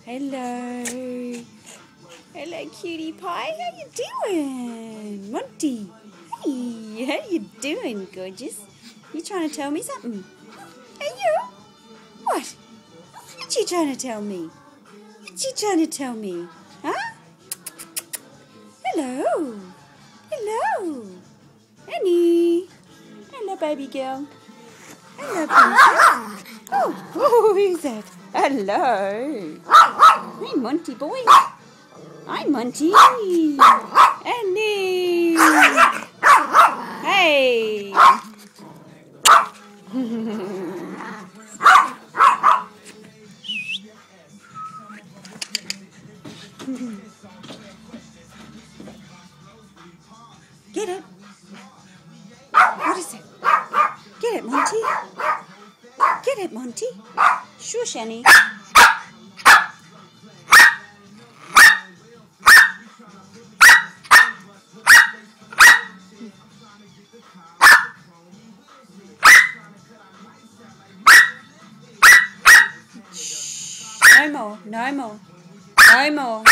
Hello. Hello, cutie pie. How you doing? Monty. Hey, how you doing, gorgeous? You trying to tell me something? Hey, you? What? What you trying to tell me? What you trying to tell me? Huh? Hello. Hello. Annie. Hello, baby girl. Hello, princess. Oh, who's that? Hello. Hi, Monty boy. Hi, Monty. Annie. Hey. Get it. What is it? Get it, Monty. Get it, Monty. Shush, Annie. No more. No more. No more.